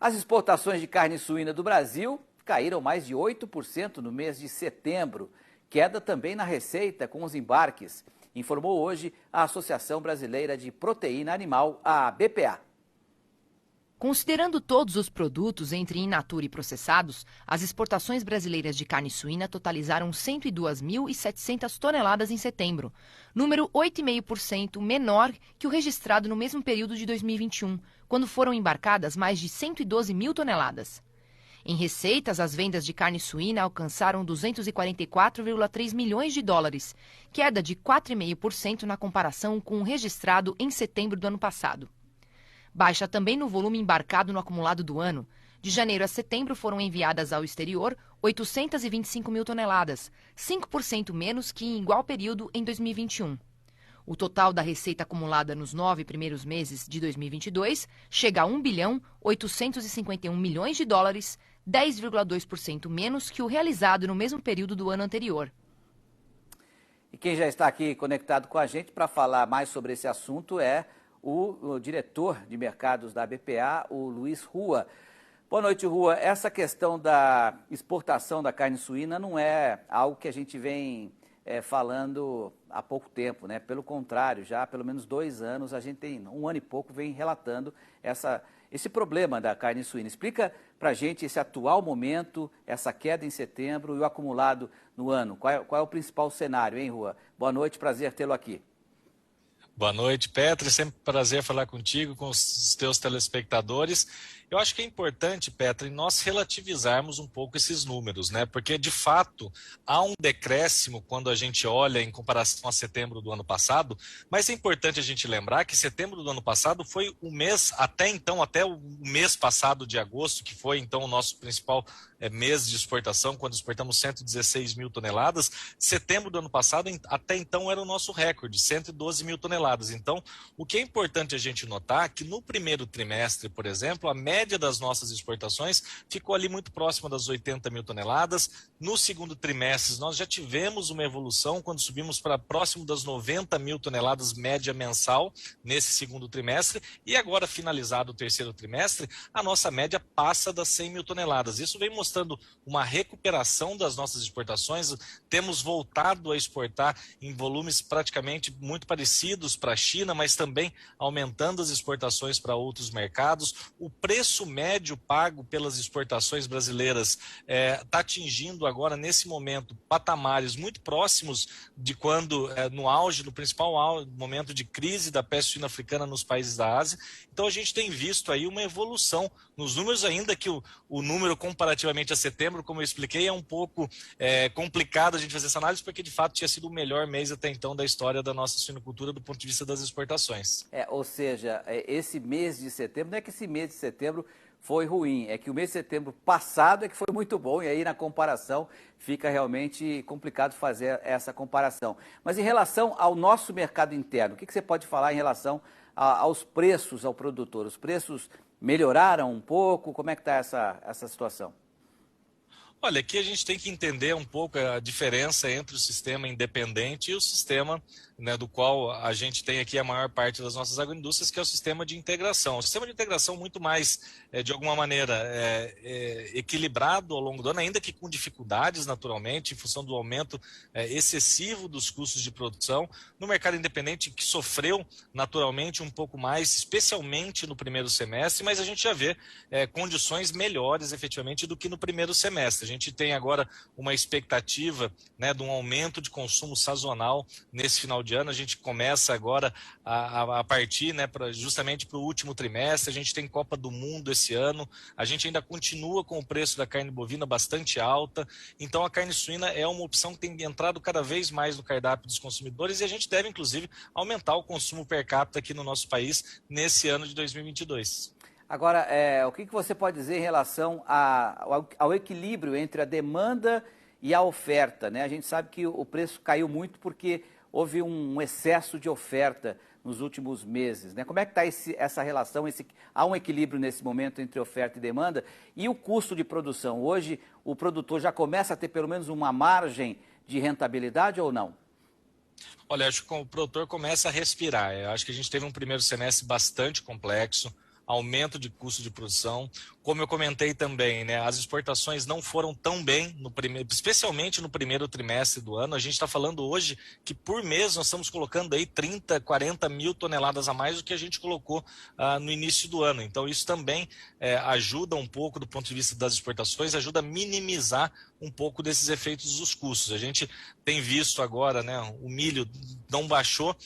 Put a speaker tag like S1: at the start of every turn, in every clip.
S1: As exportações de carne suína do Brasil caíram mais de 8% no mês de setembro. Queda também na receita com os embarques, informou hoje a Associação Brasileira de Proteína Animal, a BPA.
S2: Considerando todos os produtos entre in natura e processados, as exportações brasileiras de carne suína totalizaram 102.700 toneladas em setembro, número 8,5% menor que o registrado no mesmo período de 2021, quando foram embarcadas mais de 112 mil toneladas. Em receitas, as vendas de carne suína alcançaram 244,3 milhões de dólares, queda de 4,5% na comparação com o registrado em setembro do ano passado. Baixa também no volume embarcado no acumulado do ano. De janeiro a setembro foram enviadas ao exterior 825 mil toneladas, 5% menos que em igual período em 2021. O total da receita acumulada nos 9 primeiros meses de 2022 chega a 1,851 bilhões de dólares, 10,2% menos que o realizado no mesmo período do ano anterior.
S1: E quem já está aqui conectado com a gente para falar mais sobre esse assunto é o diretor de mercados da BPA, o Luiz Rua. Boa noite, Rua. Essa questão da exportação da carne suína não é algo que a gente vem falando há pouco tempo, né? Pelo contrário, já há pelo menos 2 anos, a gente tem 1 ano e pouco vem relatando esse problema da carne suína. Explica para a gente esse atual momento, essa queda em setembro e o acumulado no ano. Qual é o principal cenário, hein, Rua? Boa noite, prazer tê-lo aqui.
S3: Boa noite, Petri. Sempre um prazer falar contigo, com os teus telespectadores. Eu acho que é importante, Petri, nós relativizarmos um pouco esses números, né? Porque, de fato, há um decréscimo quando a gente olha em comparação a setembro do ano passado, mas é importante a gente lembrar que setembro do ano passado foi o mês, até o mês passado de agosto, que foi, então, o nosso principal mês de exportação, quando exportamos 116 mil toneladas. Setembro do ano passado, até então, era o nosso recorde, 112 mil toneladas. Então, o que é importante a gente notar é que no primeiro trimestre, por exemplo, a média das nossas exportações ficou ali muito próxima das 80 mil toneladas. No segundo trimestre, nós já tivemos uma evolução quando subimos para próximo das 90 mil toneladas média mensal nesse segundo trimestre. E agora, finalizado o terceiro trimestre, a nossa média passa das 100 mil toneladas. Isso vem mostrando uma recuperação das nossas exportações. Temos voltado a exportar em volumes praticamente muito parecidos para a China, mas também aumentando as exportações para outros mercados. O preço médio pago pelas exportações brasileiras está atingindo agora, nesse momento, patamares muito próximos de quando, no auge, no principal momento de crise da peste suína africana nos países da Ásia. Então a gente tem visto aí uma evolução nos números, ainda que o número comparativamente a setembro, como eu expliquei, é um pouco complicado a gente fazer essa análise, porque de fato tinha sido o melhor mês até então da história da nossa suinocultura do ponto de vista das exportações.
S1: Ou seja, esse mês de setembro, não é que esse mês de setembro foi ruim, é que o mês de setembro passado é que foi muito bom, e aí na comparação fica realmente complicado fazer essa comparação. Mas em relação ao nosso mercado interno, o que você pode falar em relação aos preços ao produtor? Os preços melhoraram um pouco? Como é que está essa situação?
S3: Olha, aqui a gente tem que entender um pouco a diferença entre o sistema independente e o sistema, né, do qual a gente tem aqui a maior parte das nossas agroindústrias, que é o sistema de integração. O sistema de integração muito mais, de alguma maneira, equilibrado ao longo do ano, ainda que com dificuldades, naturalmente, em função do aumento excessivo dos custos de produção. No mercado independente, que sofreu naturalmente um pouco mais, especialmente no primeiro semestre, mas a gente já vê condições melhores, efetivamente, do que no primeiro semestre. A gente tem agora uma expectativa, né, de um aumento de consumo sazonal nesse final de ano. A gente começa agora a partir, né, justamente para o último trimestre. A gente tem Copa do Mundo esse ano. A gente ainda continua com o preço da carne bovina bastante alta. Então a carne suína é uma opção que tem entrado cada vez mais no cardápio dos consumidores, e a gente deve, inclusive, aumentar o consumo per capita aqui no nosso país nesse ano de 2022.
S1: Agora, o que você pode dizer em relação ao equilíbrio entre a demanda e a oferta, né? A gente sabe que o preço caiu muito porque houve um excesso de oferta nos últimos meses, né? Como é que está essa relação? Há um equilíbrio nesse momento entre oferta e demanda? E o custo de produção? Hoje o produtor já começa a ter pelo menos uma margem de rentabilidade ou não?
S3: Olha, acho que o produtor começa a respirar. Eu acho que a gente teve um primeiro semestre bastante complexo, aumento de custo de produção, como eu comentei também, né, as exportações não foram tão bem, especialmente no primeiro trimestre do ano. A gente está falando hoje que por mês nós estamos colocando aí 30, 40 mil toneladas a mais do que a gente colocou no início do ano. Então isso também ajuda um pouco do ponto de vista das exportações, ajuda a minimizar um pouco desses efeitos dos custos. A gente tem visto agora, né, o milho não baixou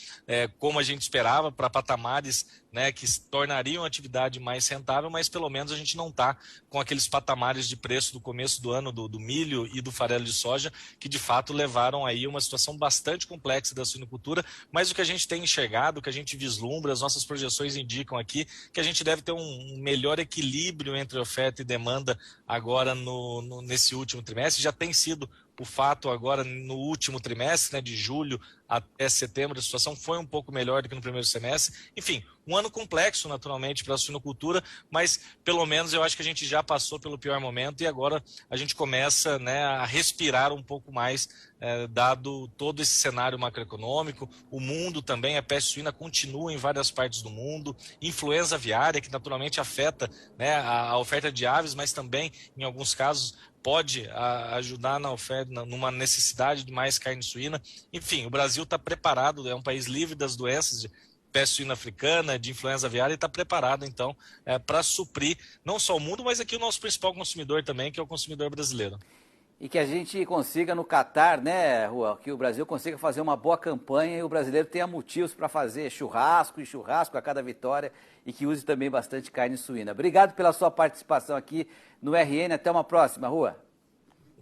S3: como a gente esperava, para patamares, né, que tornariam a atividade mais rentável, mas pelo menos a gente não está com aqueles patamares de preço do começo do ano do milho e do farelo de soja, que de fato levaram aí uma situação bastante complexa da suinocultura, mas o que a gente tem enxergado, o que a gente vislumbra, as nossas projeções indicam aqui que a gente deve ter um melhor equilíbrio entre oferta e demanda agora nesse último trimestre. Já tem sido o fato agora no último trimestre, né, de julho até setembro, a situação foi um pouco melhor do que no primeiro semestre. Enfim, um ano complexo naturalmente para a suinocultura, mas pelo menos eu acho que a gente já passou pelo pior momento e agora a gente começa, né, a respirar um pouco mais, dado todo esse cenário macroeconômico. O mundo também, a peste suína continua em várias partes do mundo, influenza aviária, que naturalmente afeta, né, a oferta de aves, mas também em alguns casos pode ajudar na oferta, numa necessidade de mais carne suína. Enfim, o Brasil está preparado, é um país livre das doenças de peste suína africana, de influenza aviária, e está preparado, então, para suprir não só o mundo, mas aqui o nosso principal consumidor também, que é o consumidor brasileiro.
S1: E que a gente consiga no Catar, né, Rua, que o Brasil consiga fazer uma boa campanha e o brasileiro tenha motivos para fazer churrasco e churrasco a cada vitória e que use também bastante carne suína. Obrigado pela sua participação aqui no RN. Até uma próxima, Rua.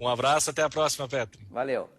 S3: Um abraço, até a próxima, Petri.
S1: Valeu.